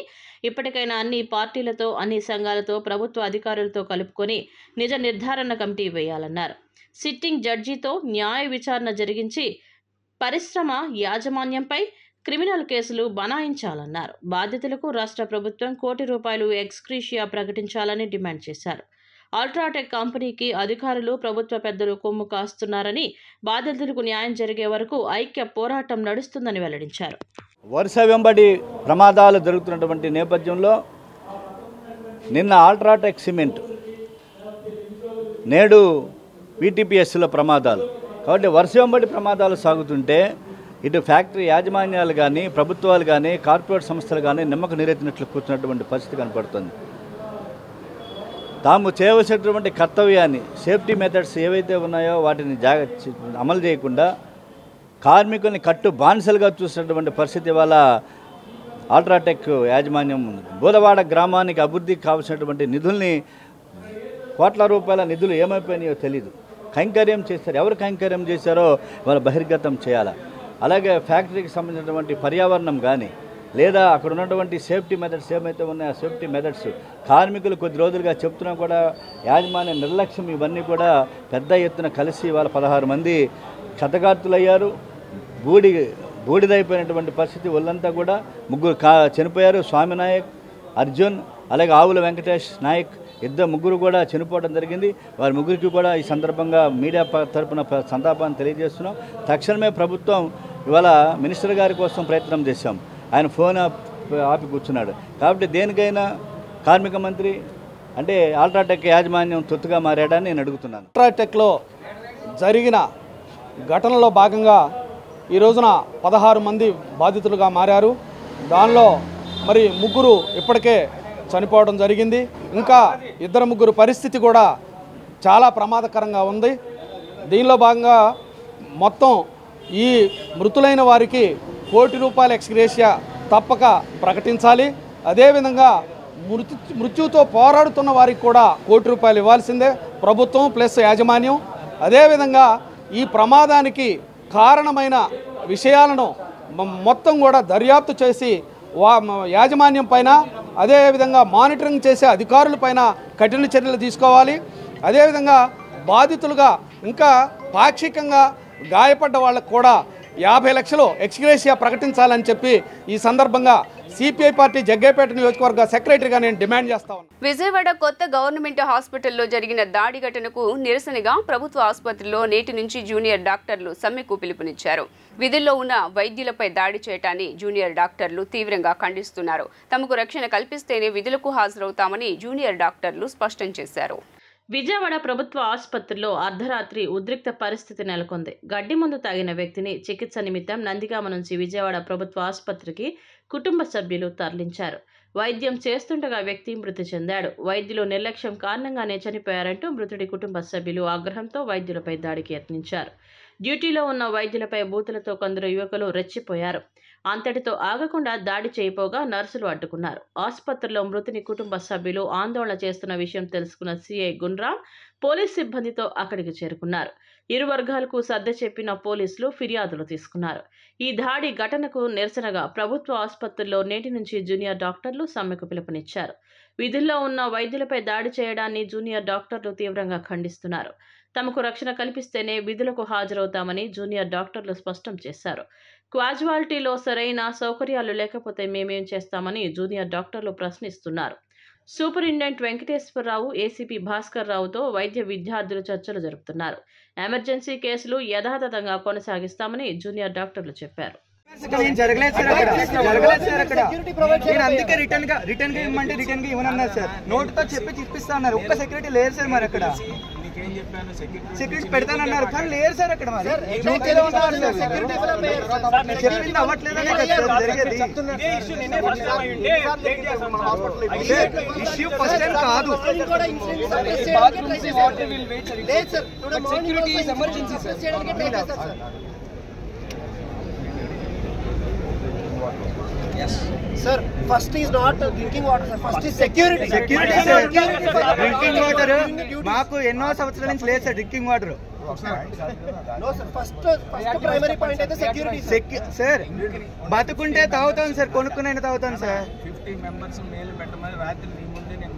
ఇప్పటికైనా అన్ని పార్టీలతో, అన్ని సంఘాలతో, ప్రభుత్వ అధికారులతో కలుపుకొని నిజ నిర్ధారణ కమిటీ వేయాలన్నారు. సిట్టింగ్ జడ్జితో న్యాయ విచారణ జరిగించి పరిశ్రమ యాజమాన్యంపై క్రిమినల్ కేసులు బనాయించాలన్నారు. బాధితులకు రాష్ట్ర ప్రభుత్వం ₹1 కోటి ఎక్స్గ్రీషియా ప్రకటించాలని డిమాండ్ చేశారు. అల్ట్రాటెక్ కంపెనీకి అధికారులు, ప్రభుత్వ పెద్దలు కొమ్ము కాస్తున్నారని, బాధితులకు న్యాయం జరిగే వరకు ఐక్య పోరాటం నడుస్తుందని వెల్లడించారు. వరుస వెంబడి ప్రమాదాలు జరుగుతున్నటువంటి నేపథ్యంలో నిన్న అల్ట్రాటెక్ సిమెంట్, నేడు వీటీపీఎస్లో ప్రమాదాలు. కాబట్టి వరుస వెంబడి ప్రమాదాలు సాగుతుంటే ఇటు ఫ్యాక్టరీ యాజమాన్యాలు కానీ, ప్రభుత్వాలు కానీ, కార్పొరేట్ సంస్థలు కానీ నిమ్మకు నీరెత్తినట్లు కూర్చున్నటువంటి పరిస్థితి కనపడుతుంది. తాము చేయవలసినటువంటి కర్తవ్యాన్ని, సేఫ్టీ మెథడ్స్ ఏవైతే ఉన్నాయో వాటిని అమలు చేయకుండా కార్మికుల్ని కట్టు బానిసలుగా చూసినటువంటి పరిస్థితి ఇవాళ అల్ట్రాటెక్ యాజమాన్యం ఉంది. బోధవాడ గ్రామానికి అభివృద్ధికి కావాల్సినటువంటి నిధుల్ని, ₹1 కోట్ల నిధులు ఏమైపోయినాయో తెలీదు. కైంకర్యం చేశారు. ఎవరు కైంకర్యం చేశారో వాళ్ళు బహిర్గతం చేయాలి. అలాగే ఫ్యాక్టరీకి సంబంధించినటువంటి పర్యావరణం కానీ, లేదా అక్కడ ఉన్నటువంటి సేఫ్టీ మెథడ్స్ ఏమైతే ఉన్నాయో ఆ సేఫ్టీ మెథడ్స్ కార్మికులు కొద్ది రోజులుగా చెప్తున్నా కూడా యాజమాన్య నిర్లక్ష్యం, ఇవన్నీ కూడా పెద్ద ఎత్తున కలిసి వాళ్ళ 16 మంది క్షతగాత్రులయ్యారు. బూడిదైపోయినటువంటి పరిస్థితి. ఒళ్ళంతా కూడా 3 చనిపోయారు. స్వామి నాయక్, అర్జున్, అలాగే ఆవుల వెంకటేష్ నాయక్, ముగ్గురు కూడా చనిపోవడం జరిగింది. వారి ముగ్గురికి కూడా ఈ సందర్భంగా మీడియా తరపున సంతాపాన్ని తెలియజేస్తున్నాం. తక్షణమే ప్రభుత్వం ఇవాళ మినిస్టర్ గారి కోసం ప్రయత్నం చేశాం. ఆయన ఫోన్ ఆపి కూర్చున్నాడు. కాబట్టి దేనికైనా కార్మిక మంత్రి అంటే అల్ట్రాటెక్ యాజమాన్యం తొత్తుగా మారాడని నేను అడుగుతున్నాను. అల్ట్రాటెక్లో జరిగిన ఘటనలో భాగంగా ఈ రోజున 16 మంది బాధితులుగా మారారు. దానిలో మరి 3 ఇప్పటికే చనిపోవడం జరిగింది. ఇంకా 2-3 పరిస్థితి కూడా చాలా ప్రమాదకరంగా ఉంది. దీనిలో భాగంగా మొత్తం ఈ మృతులైన వారికి ₹1 కోటి ఎక్స్గ్రేషియా తప్పక ప్రకటించాలి. అదేవిధంగా మృత్యుతో పోరాడుతున్న వారికి కూడా ₹1 కోటి ఇవ్వాల్సిందే ప్రభుత్వం ప్లస్ యాజమాన్యం. అదేవిధంగా ఈ ప్రమాదానికి కారణమైన విషయాలను మొత్తం కూడా దర్యాప్తు చేసి యాజమాన్యం పైన, అదేవిధంగా మానిటరింగ్ చేసే అధికారులపైన కఠిన చర్యలు తీసుకోవాలి. అదేవిధంగా బాధితులుగా ఇంకా పాక్షికంగా గాయపడ్డ వాళ్ళకు కూడా 50 లక్షలు ఎక్స్గ్రేషియా ప్రకటించాలని చెప్పి ఈ సందర్భంగా సిపిఐ పార్టీ జగ్గైపేట నియోజకవర్గ సెక్రటరీగా నేను డిమాండ్ చేస్తా ఉన్నాను. విజయవాడ కొత్త గవర్నమెంట్ హాస్పిటల్లో జరిగిన దాడి ఘటనకు నిరసనగా ప్రభుత్వ ఆసుపత్రిలో నేటి నుంచి జూనియర్ డాక్టర్లు సమ్మెకు పిలుపునిచ్చారు. విధుల్లో ఉన్న వైద్యులపై దాడి చేయటాన్ని జూనియర్ డాక్టర్లు తీవ్రంగా ఖండిస్తున్నారు. తమకు రక్షణ కల్పిస్తేనే విధులకు హాజరవుతామని జూనియర్ డాక్టర్లు స్పష్టం చేశారు. విజయవాడ ప్రభుత్వ ఆసుపత్రిలో అర్ధరాత్రి ఉద్రిక్త పరిస్థితి నెలకొంది. గడ్డి మందు తాగిన వ్యక్తిని చికిత్స నిమిత్తం నందిగామ నుంచి విజయవాడ ప్రభుత్వ ఆసుపత్రికి కుటుంబ సభ్యులు తరలించారు. వైద్యం చేస్తుండగా వ్యక్తి మృతి చెందాడు. వైద్యులు నిర్లక్ష్యం కారణంగానే చనిపోయారంటూ మృతుడి కుటుంబ సభ్యులు ఆగ్రహంతో వైద్యులపై దాడికి యత్నించారు. డ్యూటీలో ఉన్న వైద్యులపై బూతులతో కొందరు యువకులు రెచ్చిపోయారు. అంతటితో ఆగకుండా దాడి చేయపోగా నర్సులు అడ్డుకున్నారు. ఆసుపత్రిలో మృతుని కుటుంబ సభ్యులు ఆందోళన చేస్తున్న విషయం తెలుసుకున్న సిఐ గున్రామ్ పోలీస్ సిబ్బందితో అక్కడికి చేరుకున్నారు. ఇరు వర్గాలకు సర్ది చెప్పిన పోలీసులు ఫిర్యాదులు తీసుకున్నారు. ఈ దాడి ఘటనకు నిరసనగా ప్రభుత్వ ఆసుపత్రిలో నేటి నుంచి జూనియర్ డాక్టర్లు సమ్మెకు పిలుపునిచ్చారు. విధుల్లో ఉన్న వైద్యులపై దాడి చేయడాన్ని జూనియర్ డాక్టర్లు తీవ్రంగా ఖండిస్తున్నారు. తమకు రక్షణ కల్పిస్తేనే విధులకు హాజరవుతామని జూనియర్ డాక్టర్లు స్పష్టం చేశారు. క్వాజువాలిటీలో సరైన సౌకర్యాలు లేకపోతే మేమేం చేస్తామని జూనియర్ డాక్టర్లు ప్రశ్నిస్తున్నారు. సూపరింటెండెంట్ వెంకటేశ్వరరావు, ఏసీపీ భాస్కర్ రావుతో వైద్య విద్యార్థులు చర్చలు జరుపుతున్నారు. ఎమర్జెన్సీ కేసులు యథాతథంగా కొనసాగిస్తామని జూనియర్ డాక్టర్లు చెప్పారు. అందుకే రిటర్న్ గా ఇవ్వమంటే రిటర్న్ గా ఇవ్వనన్నారు సార్. నోట్ తో చెప్పి తిప్పిస్తా అన్నారు. ఒక్క సెక్యూరిటీ లేరు సార్. మరి అక్కడ సెక్యూరిటీ పెడతానన్నారు కానీ లేరు సార్. అక్కడ మరి చెప్పింది అవ్వట్లేదనే జరిగేది. ఇష్యూ ఫస్ట్ టైం కాదు. Sir, first is not drinking water, sir. First is security. Security, sir. Drinking water మాకు ఎన్నో సంవత్సరాల నుంచి లేదు sir drinking water. No sir, first primary point అయితే security. సార్ బతుకుంటే తాగుతాను సార్, కొనుక్కునైనా తాగుతాను సార్. 50 మెంబర్స్ మేలు పెట్టమని రాత్రి నీ ముందే నేను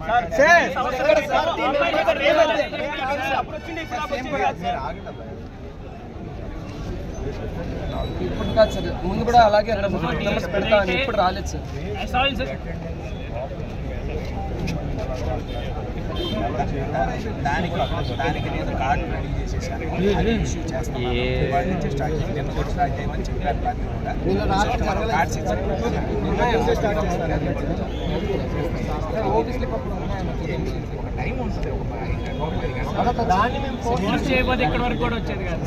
ఇప్పుడు కాదు సార్, ముందు కూడా అలాగే మెంబర్స్ పెడతాను, ఇప్పుడు రాలేదు సార్. దానికి నేను కార్డు రెడీ చేసేసాను, ఇష్యూ చేస్తాను. ఇవాళ నుంచి స్టార్ట్ చేసి నిన్న కూడా స్టార్ట్ చేయమని చెప్పారు. పార్టీ కూడా కార్డ్స్ ఇచ్చారు. ఒక టైం ఉంటుంది, ఒక 5 గంటలు ఇక్కడ వరకు కూడా వచ్చేది కాదు.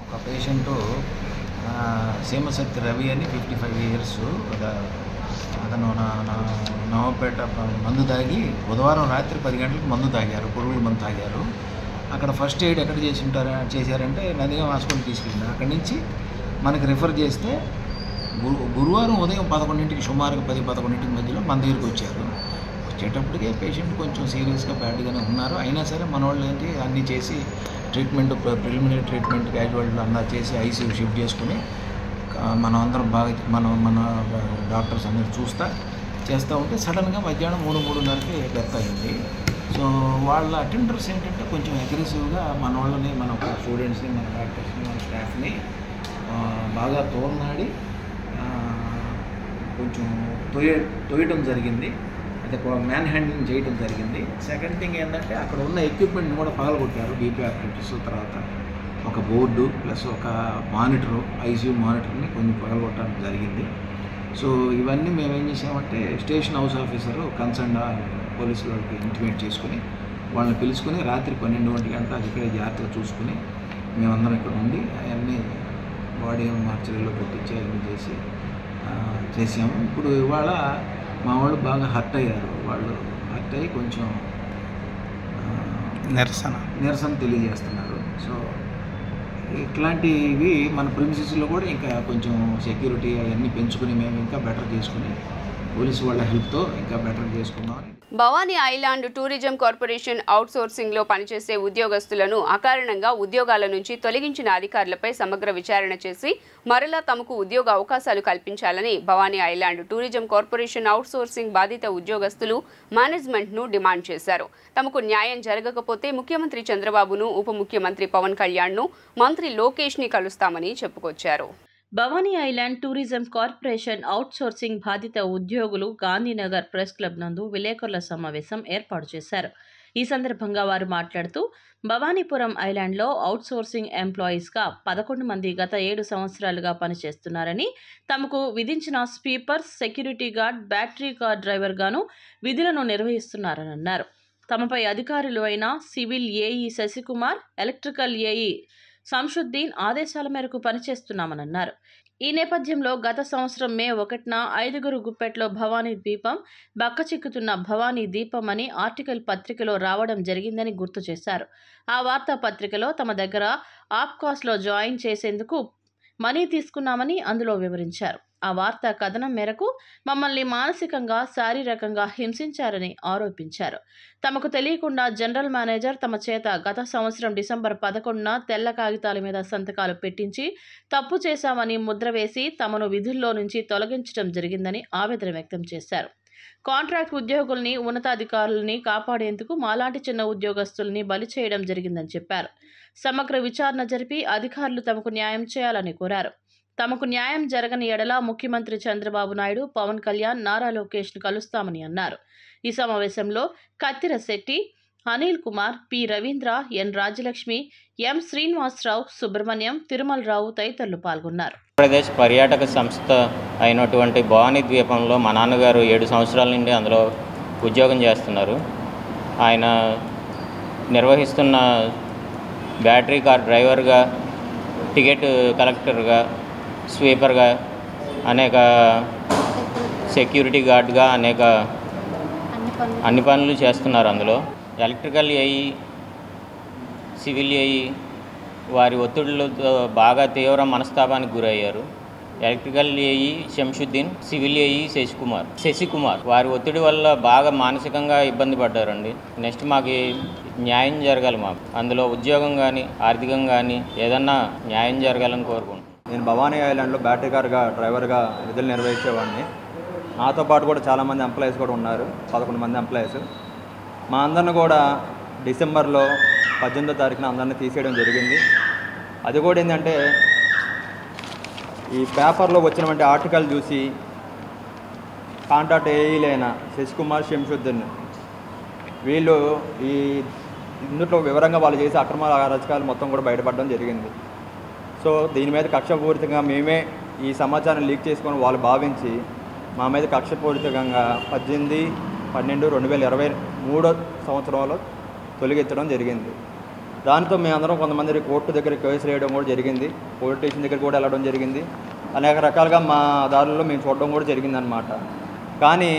ఒక పేషెంటు సీమశక్తి రవి అని 55 years, అతను నవాపేట మందు తాగి బుధవారం రాత్రి 10 గంటలకు మందు తాగారు, పురుగుల మందు తాగారు. అక్కడ ఫస్ట్ ఎయిడ్ ఎక్కడ చేశారంటే నందిగాం హాస్పిటల్ తీసుకెళ్ళింది. అక్కడి నుంచి మనకి రిఫర్ చేస్తే గురువారం ఉదయం 11ంటికి సుమారుగా 10-11 మధ్యలో మన దగ్గరికి వచ్చారు. వచ్చేటప్పటికే పేషెంట్ కొంచెం సీరియస్గా బ్యాడ్గానే ఉన్నారు. అయినా సరే మన వాళ్ళు ఏంటి అన్నీ చేసి ట్రీట్మెంట్, ప్రిలిమినరీ ట్రీట్మెంట్, క్యాజువాలిటీలు అన్నా చేసి ఐసీయూ షిఫ్ట్ చేసుకుని మనం అందరం బాగా మన డాక్టర్స్ అందరూ చేస్తూ ఉంటే సడన్గా మధ్యాహ్నం 3-3:30కి డెత్ అయింది. సో వాళ్ళ అటెండర్స్ ఏంటంటే కొంచెం అగ్రెసివ్గా మన వాళ్ళని, మన స్టూడెంట్స్ని, మన డాక్టర్స్ని, మన స్టాఫ్ని బాగా తోలనాడి కొంచెం తోయడం జరిగింది. అయితే మ్యాన్ హ్యాండ్లింగ్ చేయడం జరిగింది. సెకండ్ థింగ్ ఏంటంటే అక్కడ ఉన్న ఎక్విప్మెంట్ని కూడా పగలగొట్టారు. బీపీ ఆపరేటర్స్, తర్వాత ఒక బోర్డు ప్లస్ ఒక మానిటరు, ఐసీయూ మానిటర్ని కొంచెం పగలగొట్టడం జరిగింది. సో ఇవన్నీ మేము ఏం చేసామంటే station house officer concern police వాళ్ళకి ఇంటిమేట్ చేసుకుని వాళ్ళని పిలుచుకుని రాత్రి 12 గంటలకు ఇక్కడే జాగ్రత్తగా చూసుకుని మేమందరం ఇక్కడ ఉండి అవన్నీ బాడీ మార్చరీలో పెట్టించి అవన్నీ చేసాము. ఇప్పుడు ఇవాళ మా వాళ్ళు బాగా హర్ట్ అయ్యారు. వాళ్ళు హర్ట్ అయ్యి కొంచెం నిరసన తెలియజేస్తున్నారు. సో ఇట్లాంటివి మన ప్రిమిసెస్లో కూడా ఇంకా కొంచెం సెక్యూరిటీ అవన్నీ పెంచుకుని మేము ఇంకా బెటర్ చేసుకుని పోలీసు వాళ్ళ హెల్ప్తో ఇంకా బెటర్ చేసుకున్నాం. భవానీ ఐలాండ్ టూరిజం కార్పొరేషన్ అవుట్సోర్సింగ్లో పనిచేసే ఉద్యోగస్తులను అకారణంగా ఉద్యోగాల నుంచి తొలగించిన అధికారులపై సమగ్ర విచారణ చేసి మరలా తమకు ఉద్యోగ అవకాశాలు కల్పించాలని Bhavani island tourism corporation outsourcing బాధిత ఉద్యోగస్తులు మేనేజ్మెంట్ను డిమాండ్ చేశారు. తమకు న్యాయం జరగకపోతే ముఖ్యమంత్రి చంద్రబాబును, ఉప ముఖ్యమంత్రి పవన్ కళ్యాణ్ను, మంత్రి లోకేష్ని కలుస్తామని చెప్పుకొచ్చారు. Bhavani island tourism corporation outsourcing బాధిత ఉద్యోగులు గాంధీనగర్ ప్రెస్ క్లబ్ నందు విలేకరుల సమావేశం ఏర్పాటు చేశారు. ఈ సందర్భంగా వారు మాట్లాడుతూ భవానీపురం ఐలాండ్లో అవుట్సోర్సింగ్ ఎంప్లాయీస్గా 11 మంది గత 7 సంవత్సరాలుగా పనిచేస్తున్నారని, తమకు విధించిన sweeper, security guard, battery car driver గాను విధులను నిర్వహిస్తున్నారని అన్నారు. తమపై అధికారులు అయిన civil AE Shashikumar, electrical AE Shamsuddin ఆదేశాల మేరకు పనిచేస్తున్నామని అన్నారు. ఈ నేపథ్యంలో గత సంవత్సరం మే 1న 5 గుప్పెట్లో భవానీ ద్వీపం బక్కచిక్కుతున్న భవానీ దీపం అని ఆర్టికల్ పత్రికలో రావడం జరిగిందని గుర్తు చేశారు. ఆ వార్తాపత్రికలో తమ దగ్గర ఆప్కాస్లో జాయిన్ చేసేందుకు మనీ తీసుకున్నామని అందులో వివరించారు. ఆ వార్తా కథనం మేరకు మమ్మల్ని మానసికంగా, శారీరకంగా హింసించారని ఆరోపించారు. తమకు తెలియకుండా జనరల్ మేనేజర్ తమ చేత గత సంవత్సరం డిసెంబర్ 11న తెల్ల కాగితాల మీద సంతకాలు పెట్టించి తప్పు చేశామని ముద్ర వేసి తమను విధుల్లో నుంచి తొలగించడం జరిగిందని ఆవేదన వ్యక్తం చేశారు. కాంట్రాక్ట్ ఉద్యోగుల్ని, ఉన్నతాధికారుల్ని కాపాడేందుకు మాలాంటి చిన్న ఉద్యోగస్తుల్ని బలి చేయడం జరిగిందని చెప్పారు. సమగ్ర విచారణ జరిపి అధికారులు తమకు న్యాయం చేయాలని కోరారు. తమకు న్యాయం జరగని ఎడల ముఖ్యమంత్రి చంద్రబాబు నాయుడు, పవన్ కళ్యాణ్, నారా లోకేష్ను కలుస్తామని అన్నారు. ఈ సమావేశంలో కత్తిర శెట్టి, అనిల్ కుమార్, పి రవీంద్ర, ఎన్ రాజలక్ష్మి, ఎం శ్రీనివాసరావు, సుబ్రహ్మణ్యం, తిరుమలరావు తదితరులు పాల్గొన్నారు. ఆంధ్రప్రదేశ్ పర్యాటక సంస్థ అయినటువంటి భవానీ ద్వీపంలో మా నాన్నగారు 7 సంవత్సరాల నుండి అందులో ఉద్యోగం చేస్తున్నారు. ఆయన నిర్వహిస్తున్న బ్యాటరీ కార్ డ్రైవర్గా, టికెట్ కలెక్టర్గా, స్వీపర్గా, అనేక సెక్యూరిటీ గార్డ్గా అనేక అన్ని పనులు చేస్తున్నారు. అందులో ఎలక్ట్రికల్ ఏఈ, సివిల్ ఏఈ, వారి ఒత్తిడులతో బాగా తీవ్ర మనస్తాపానికి గురయ్యారు. Electrical AE Shamshuddin, civil AE Sasikumar వారి ఒత్తిడి వల్ల బాగా మానసికంగా ఇబ్బంది పడ్డారండి. నెక్స్ట్ మాకు న్యాయం జరగాలి, మాకు అందులో ఉద్యోగం కానీ ఆర్థికంగా కానీ ఏదన్నా న్యాయం జరగాలని కోరుకుంటున్నాను. నేను భవానీ ఐలాండ్లో బ్యాటరీ కార్గా డ్రైవర్గా విధులు నిర్వహించేవాడిని. నాతో పాటు కూడా చాలామంది ఎంప్లాయీస్ కూడా ఉన్నారు, 11 మంది ఎంప్లాయీస్. మా అందరిని కూడా డిసెంబర్లో 18వ తారీఖున అందరినీ తీసేయడం జరిగింది. అది కూడా ఏంటంటే ఈ పేపర్లో వచ్చినటువంటి ఆర్టికల్ చూసి కాంట్రాక్ట్ ఏఈలైన శశికుమార్, శంషుద్దీన్ వీళ్ళు ఈ ఇందులో వివరంగా వాళ్ళు చేసే అక్రమ అరాచకాలు మొత్తం కూడా బయటపడడం జరిగింది. సో దీని మీద కక్షపూరితంగా మేమే ఈ సమాచారం లీక్ చేసుకొని వాళ్ళు భావించి మా మీద కక్షపూరితంగా 18/12/2023 సంవత్సరంలో తొలగించడం జరిగింది. దాంతో మేమందరం కొంతమంది కోర్టు దగ్గర కేసులు వేయడం కూడా జరిగింది, పోలీస్ స్టేషన్ దగ్గర కూడా వెళ్ళడం జరిగింది. అనేక రకాలుగా మా దారుల్లో మేము చూడడం కూడా జరిగిందనమాట. కానీ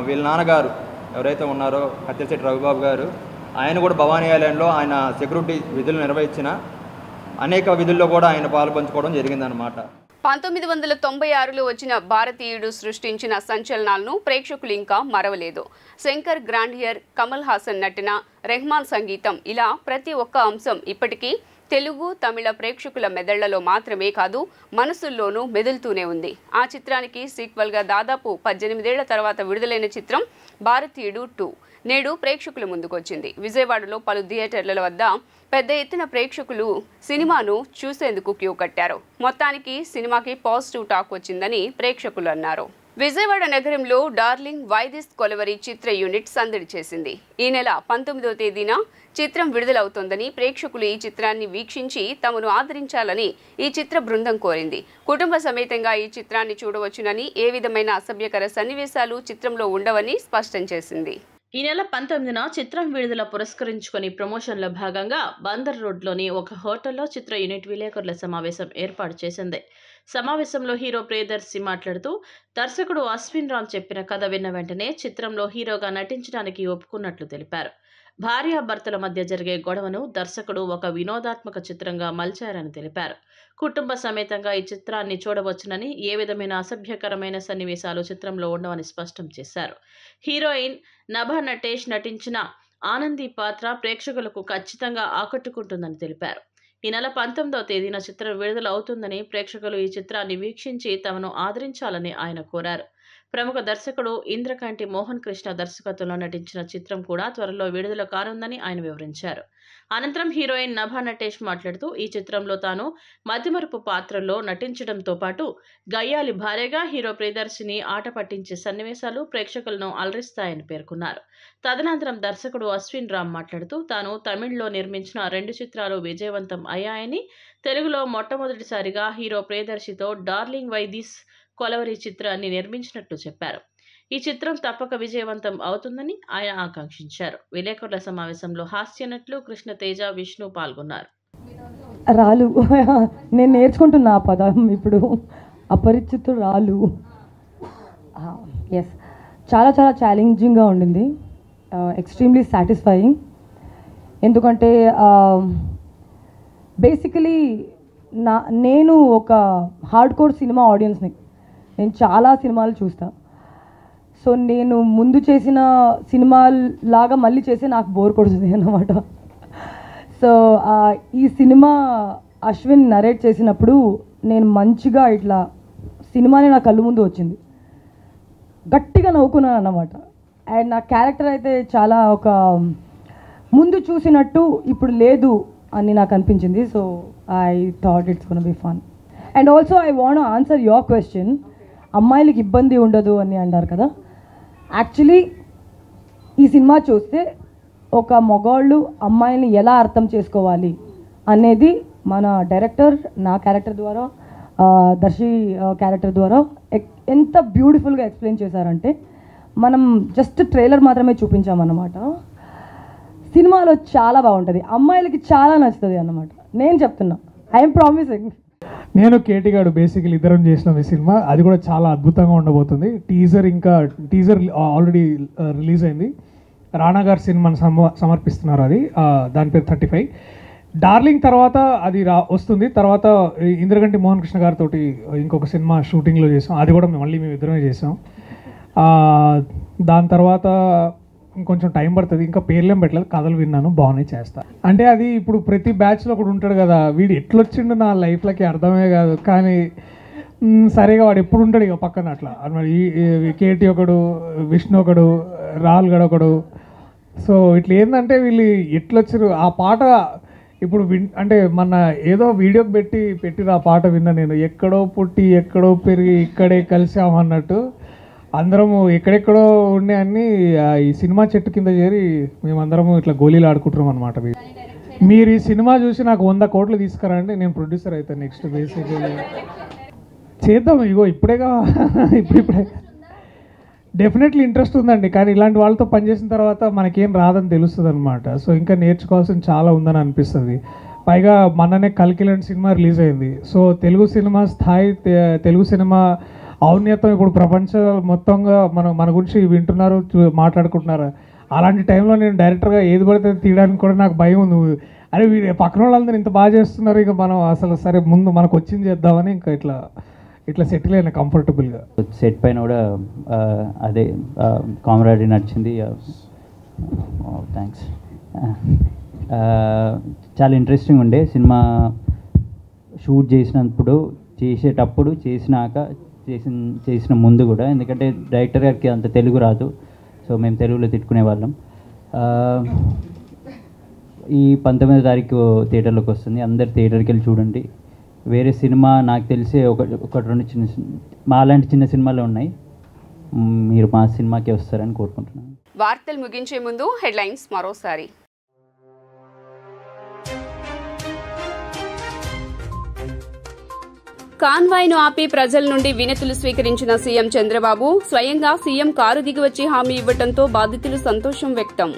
వీళ్ళ నాన్నగారు ఎవరైతే ఉన్నారో కత్తిశెట్టి రఘుబాబు గారు, ఆయన కూడా భవానీ ఐలాండ్లో ఆయన సెక్యూరిటీ విధులు నిర్వహించిన అనేక విధుల్లో కూడా ఆయన పాలు పంచుకోవడం జరిగిందనమాట. 1996లో వచ్చిన భారతీయుడు సృష్టించిన సంచలనాలను ప్రేక్షకులు ఇంకా మరవలేదు. శంకర్ గ్రాండియర్, కమల్ హాసన్ నటన, రెహమాన్ సంగీతం, ఇలా ప్రతి ఒక్క అంశం ఇప్పటికీ తెలుగు, తమిళ ప్రేక్షకుల మెదళ్లలో మాత్రమే కాదు మనసుల్లోనూ మెదులుతూనే ఉంది. ఆ చిత్రానికి సీక్వెల్గా దాదాపు 18 ఏళ్ల తర్వాత విడుదలైన చిత్రం భారతీయుడు 2 నేడు ప్రేక్షకుల ముందుకొచ్చింది. విజయవాడలో పలు థియేటర్ల వద్ద పెద్ద ఎత్తున ప్రేక్షకులు సినిమాను చూసేందుకు క్యూ కట్టారు. మొత్తానికి సినిమాకి పాజిటివ్ టాక్ వచ్చిందని ప్రేక్షకులు అన్నారు. విజయవాడ నగరంలో డార్లింగ్ వైదిస్ కొలవరి చిత్ర యూనిట్ సందడి చేసింది. ఈ నెల 19వ తేదీన చిత్రం విడుదలవుతోందని ప్రేక్షకులు ఈ చిత్రాన్ని వీక్షించి తమను ఆదరించాలని ఈ చిత్ర బృందం కోరింది. కుటుంబ సమేతంగా ఈ చిత్రాన్ని చూడవచ్చునని, ఏ విధమైన అసభ్యకర సన్నివేశాలు చిత్రంలో ఉండవని స్పష్టం చేసింది. ఈ నెల 19న చిత్రం విడుదల పురస్కరించుకొని ప్రమోషన్లో భాగంగా బందర్ రోడ్లోని ఒక హోటల్లో చిత్ర యూనిట్ విలేకరుల సమావేశం ఏర్పాటు చేసింది. సమావేశంలో హీరో ప్రియదర్శి మాట్లాడుతూ, దర్శకుడు అశ్విన్ రామ్ చెప్పిన కథ విన్న వెంటనే చిత్రంలో హీరోగా నటించడానికి ఒప్పుకున్నట్లు తెలిపారు. భార్యాభర్తల మధ్య జరిగే గొడవను దర్శకుడు ఒక వినోదాత్మక చిత్రంగా మలిచారని తెలిపారు. కుటుంబ సమేతంగా ఈ చిత్రాన్ని చూడవచ్చునని, ఏ విధమైన అసభ్యకరమైన సన్నివేశాలు చిత్రంలో ఉండవని స్పష్టం చేశారు. హీరోయిన్ నభా నటేష్ నటించిన ఆనంది పాత్ర ప్రేక్షకులకు ఖచ్చితంగా ఆకట్టుకుంటుందని తెలిపారు. ఈ నెల 19వ తేదీన చిత్రం విడుదల అవుతుందని, ప్రేక్షకులు ఈ చిత్రాన్ని వీక్షించి తమను ఆదరించాలని ఆయన కోరారు. ప్రముఖ దర్శకుడు ఇంద్రకాంటి మోహన్ కృష్ణ దర్శకత్వంలో నటించిన చిత్రం కూడా త్వరలో విడుదల కానుందని ఆయన వివరించారు. అనంతరం హీరోయిన్ నభా నటేష్ మాట్లాడుతూ, ఈ చిత్రంలో తాను మతిమరుపు పాత్రలో నటించడంతో పాటు గయ్యాలి భార్యగా హీరో ప్రియదర్శిని ఆట పట్టించే సన్నివేశాలు ప్రేక్షకులను అలరిస్తాయని పేర్కొన్నారు. తదనంతరం దర్శకుడు అశ్విన్ రామ్ మాట్లాడుతూ, తాను తమిళ్లో నిర్మించిన 2 చిత్రాలు విజయవంతం అయ్యాయని, తెలుగులో మొట్టమొదటిసారిగా హీరో ప్రియదర్శితో డార్లింగ్ వైదిస్ కొలవరి చిత్రాన్ని నిర్మించినట్లు చెప్పారు. ఈ చిత్రం తప్పక విజయవంతం అవుతుందని ఆయన ఆకాంక్షించారు. విలేకరుల సమావేశంలో హాస్య నటులు కృష్ణతేజ, విష్ణు పాల్గొన్నారు. రాలు నేను నేర్చుకుంటున్నా ఆ పదం ఇప్పుడు, అపరిచితుడు రాలు. ఎస్, చాలా చాలా ఛాలెంజింగ్గా ఉండింది, ఎక్స్ట్రీమ్లీ సాటిస్ఫైయింగ్. ఎందుకంటే బేసికలీ నేను ఒక హార్డ్ కోర్ సినిమా ఆడియన్స్ని, నేను చాలా సినిమాలు చూస్తా. సో నేను ముందు చేసిన సినిమాలాగా మళ్ళీ చేసి నాకు బోర్ కొడుతుంది అన్నమాట. సో ఈ సినిమా అశ్విన్ నరేట్ చేసినప్పుడు నేను మంచిగా ఇట్లా సినిమాని నా కళ్ళు ముందు వచ్చింది, గట్టిగా నవ్వుకున్నాను అన్నమాట. అండ్ నా క్యారెక్టర్ అయితే చాలా ఒక ముందు చూసినట్టు ఇప్పుడు లేదు అని నాకు అనిపించింది. So I thought it's gonna be fun. And also I want answer your question, అమ్మాయిలకి ఇబ్బంది ఉండదు అని అంటారు కదా. యాక్చువల్లీ ఈ సినిమా చూస్తే ఒక మగవాళ్ళు అమ్మాయిని ఎలా అర్థం చేసుకోవాలి అనేది మన డైరెక్టర్ నా క్యారెక్టర్ ద్వారా, దర్శి క్యారెక్టర్ ద్వారా ఎంత బ్యూటిఫుల్గా ఎక్స్ప్లెయిన్ చేశారంటే, మనం జస్ట్ ట్రైలర్ మాత్రమే చూపించామన్నమాట. సినిమాలో చాలా బాగుంటుంది, అమ్మాయిలకి చాలా నచ్చుతుంది అన్నమాట. నేను చెప్తున్నా, ఐఎమ్ ప్రామిసింగ్. నేను కేటీ గారు బేసికలీ ఇద్దరం చేసిన ఈ సినిమా, అది కూడా చాలా అద్భుతంగా ఉండబోతుంది. టీజర్ ఆల్రెడీ రిలీజ్ అయింది. రాణా గారు సినిమాను సమర్పిస్తున్నారు, అది దాని పేరు 35. డార్లింగ్ తర్వాత అది వస్తుంది. తర్వాత ఇంద్రగంటి మోహన్ కృష్ణ గారితో ఇంకొక సినిమా షూటింగ్లో చేసాం, అది కూడా మళ్ళీ మేము ఇద్దరమే చేసాం. దాని తర్వాత ఇంకొంచెం టైం పడుతుంది, ఇంకా పేర్లేం పెట్టలేదు, కథలు విన్నాను, బాగున్నాయి, చేస్తా. అంటే అది ఇప్పుడు ప్రతి బ్యాచ్లో ఒకడు ఉంటాడు కదా, వీడు ఎట్లొచ్చిండు నా లైఫ్లోకి అర్థమే కాదు, కానీ సరేగా వాడు ఎప్పుడు ఉంటాడు ఇక పక్కన అట్లా అనమాట. ఈ కేటీ ఒకడు, విష్ణు ఒకడు, రాహుల్ గడ్ ఒకడు. సో ఇట్లా ఏంటంటే వీళ్ళు ఎట్లొచ్చారు ఆ పాట ఇప్పుడు అంటే మన ఏదో వీడియోకి పెట్టిన ఆ పాట విన్నా నేను. ఎక్కడో పుట్టి ఎక్కడో పెరిగి ఇక్కడే కలిసామన్నట్టు అందరము ఎక్కడెక్కడో ఉండే అన్ని ఈ సినిమా చెట్టు కింద చేరి మేమందరము ఇట్లా గోళీలు ఆడుకుంటున్నాం అనమాట. మీరు ఈ సినిమా చూసి నాకు 100 కోట్లు తీసుకురండి, నేను ప్రొడ్యూసర్ అవుతాను నెక్స్ట్. బేసిక్గా చేద్దాం, ఇగో ఇప్పుడే డెఫినెట్లీ ఇంట్రెస్ట్ ఉందండి, కానీ ఇలాంటి వాళ్ళతో పనిచేసిన తర్వాత మనకేం రాదని తెలుస్తుంది అనమాట. సో ఇంకా నేర్చుకోవాల్సిన చాలా ఉందని అనిపిస్తుంది. పైగా మొన్ననే కల్కి లాంటి సినిమా రిలీజ్ అయింది. సో తెలుగు సినిమా స్థాయి, తెలుగు సినిమా ఔన్నత్యం ఇప్పుడు ప్రపంచం మొత్తంగా మన గురించి వింటున్నారు, మాట్లాడుకుంటున్నారు. అలాంటి టైంలో నేను డైరెక్టర్గా ఏది పడితే తీయడానికి కూడా నాకు భయం ఉంది. అరే వీడు పక్కన వాళ్ళందరూ ఇంత బాగా చేస్తున్నారు, ఇక మనం అసలు సరే ముందు మనకు వచ్చింది చేద్దామని ఇంకా ఇట్లా సెటిల్ అయినా కంఫర్టబుల్గా. సెట్ పైన కూడా అదే కామరాడీ నడిచింది. థ్యాంక్స్. చాలా ఇంట్రెస్టింగ్ ఉండే సినిమా. షూట్ చేసేటప్పుడు చేసినాక చేసిన ముందు కూడా, ఎందుకంటే డైరెక్టర్ గారికి అంత తెలుగు రాదు, సో మేము తెలుగులో తిట్టుకునే వాళ్ళం. ఈ 19వ తారీఖు థియేటర్లోకి వస్తుంది, అందరు థియేటర్కి వెళ్ళి చూడండి. వేరే సినిమా నాకు తెలిసే ఒకటి రెండు మాలాంటి చిన్న సినిమాలు ఉన్నాయి, మీరు మా సినిమాకే వస్తారని కోరుకుంటున్నాను. వార్తలు ముగించే ముందు హెడ్లైన్స్ మరోసారి. కాన్వాయ్ను ఆపి ప్రజల నుండి వినతులు స్వీకరించిన సీఎం చంద్రబాబు స్వయంగా సీఎం కారు దిగి వచ్చి హామీ ఇవ్వడంతో బాధితులు సంతోషం వ్యక్తం.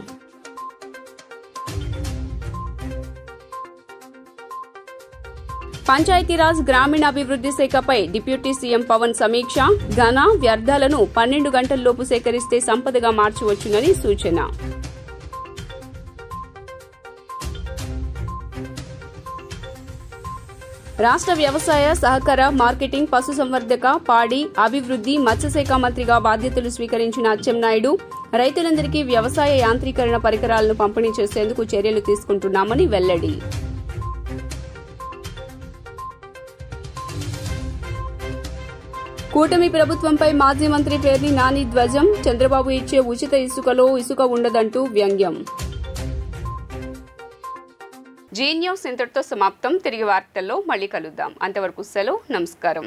పంచాయతీరాజ్ గ్రామీణాభివృద్ది శాఖపై డిప్యూటీ సీఎం పవన్ సమీక్ష. ఘన వ్యర్థాలను 12 గంటల్లోపు సేకరిస్తే సంపదగా మార్చవచ్చునని సూచన. రాష్ట్ర వ్యవసాయ, సహకార, మార్కెటింగ్, పశుసంవర్ధక, పాడి, అభివృద్ది, మత్స్యశాఖ మంత్రిగా బాధ్యతలు స్వీకరించిన అచ్చెన్నాయుడు రైతులందరికీ వ్యవసాయ యాంత్రీకరణ పరికరాలను పంపిణీ చేసేందుకు చర్యలు తీసుకుంటున్నామని వెల్లడి. కూటమి ప్రభుత్వంపై మాజీ మంత్రి పేర్ని నాని ధ్వజం. చంద్రబాబు ఇచ్చే ఉచిత ఇసుకలో ఇసుక ఉండదంటూ వ్యంగ్యం. జీ న్యూస్ ఇంతటితో సమాప్తం. తిరిగి వార్తల్లో మళ్ళీ కలుద్దాం. అంతవరకు సెలవు. నమస్కారం.